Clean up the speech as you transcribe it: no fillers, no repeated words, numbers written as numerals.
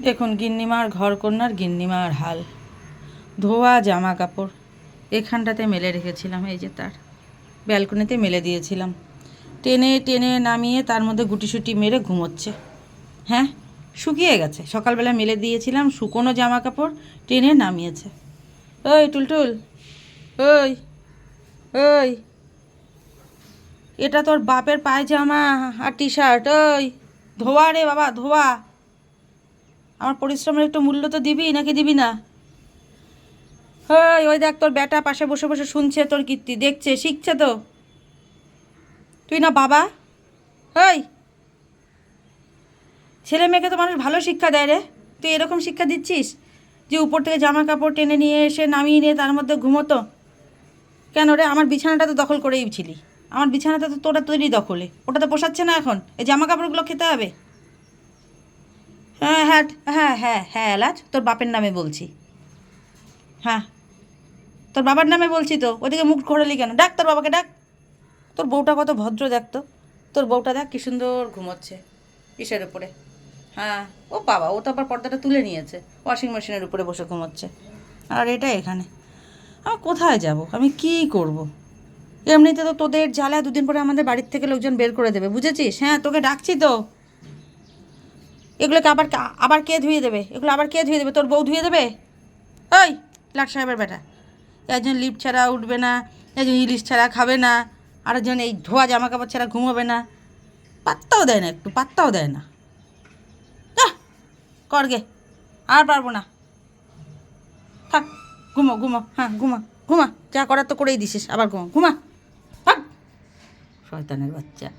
দেখুন গিন্নিমার ঘরকন্যার গিন্নিমার হাল। ধোয়া জামা কাপড় এখানটাতে মেলে রেখেছিলাম, এই যে তার ব্যালকনিতে মেলে দিয়েছিলাম, টেনে টেনে নামিয়ে তার মধ্যে গুটিসুটি মেরে ঘুমোচ্ছে। হ্যাঁ, শুকিয়ে গেছে, সকালবেলা মেলে দিয়েছিলাম, শুকনো জামা কাপড় টেনে নামিয়েছে। ওই টুলটুল, ওই ওই, এটা তোর বাপের পায়জামা আর টি শার্ট, ওই ধোয়া রে বাবা, ধোয়া। আমার পরিশ্রমের একটু মূল্য তো দিবি নাকি দিবি না? ওই ওই দেখ, তোর বেটা পাশে বসে বসে শুনছে তোর কীর্তি, দেখছে, শিখছে তো। তুই না বাবা, ওই ছেলে মেয়েকে তো মানুষ ভালো শিক্ষা দেয় রে, তুই এরকম শিক্ষা দিচ্ছিস যে উপর থেকে জামা কাপড় টেনে নিয়ে এসে নামিয়ে নিয়ে তার মধ্যে ঘুমোতো? কেন রে, আমার বিছানাটা তো দখল করেই ছিলি, আমার বিছানাটা তো তোরা তৈরি দখলে, ওটা তো পোষাচ্ছে না এখন, এই জামা কাপড়গুলো খেতে হবে। হ্যাঁ হ্যাঁ হ্যাঁ হ্যাঁ হ্যাঁ এলাচ, তোর বাপের নামে বলছি। হ্যাঁ, তোর বাবার নামে বলছি তো, ওদিকে মুখ ঘোরালি কেন? ডাক তোর বাবাকে, ডাক। তোর বউটা কত ভদ্র দেখতো, তোর বউটা দেখ কী সুন্দর ঘুমোচ্ছে ইসের উপরে। হ্যাঁ, ও বাবা, ও তো আবার পর্দাটা তুলে নিয়েছে, ওয়াশিং মেশিনের উপরে বসে ঘুমোচ্ছে। আর এটা এখানে, আমি কোথায় যাব, আমি কী করব? এমনিতে তো তোদের জ্বালা দুদিন পরে আমাদের বাড়ির থেকে লোকজন বের করে দেবে, বুঝেছিস? হ্যাঁ, তোকে ডাকছি তো। এগুলোকে আবার আবার কে ধুয়ে দেবে? এগুলো আবার কে ধুয়ে দেবে? তোর বউ ধুয়ে দেবে? ওই লাট সাহেবের বেটা, একজন লিপ ছাড়া উঠবে না, একজন ইলিশ ছাড়া খাবে না, আরেকজন এই ধোয়া জামা কাপড় ছাড়া ঘুমোবে না। পাত্তাও দেয় না, একটু পাত্তাও দেয় না। করগে, আর পারবো না, থাক, ঘুমো ঘুমো, হ্যাঁ ঘুমা ঘুমা, যা করার তো করেই দিছিস, আবার ঘুমো, ঘুমা, থাক, শয়তানের বাচ্চা।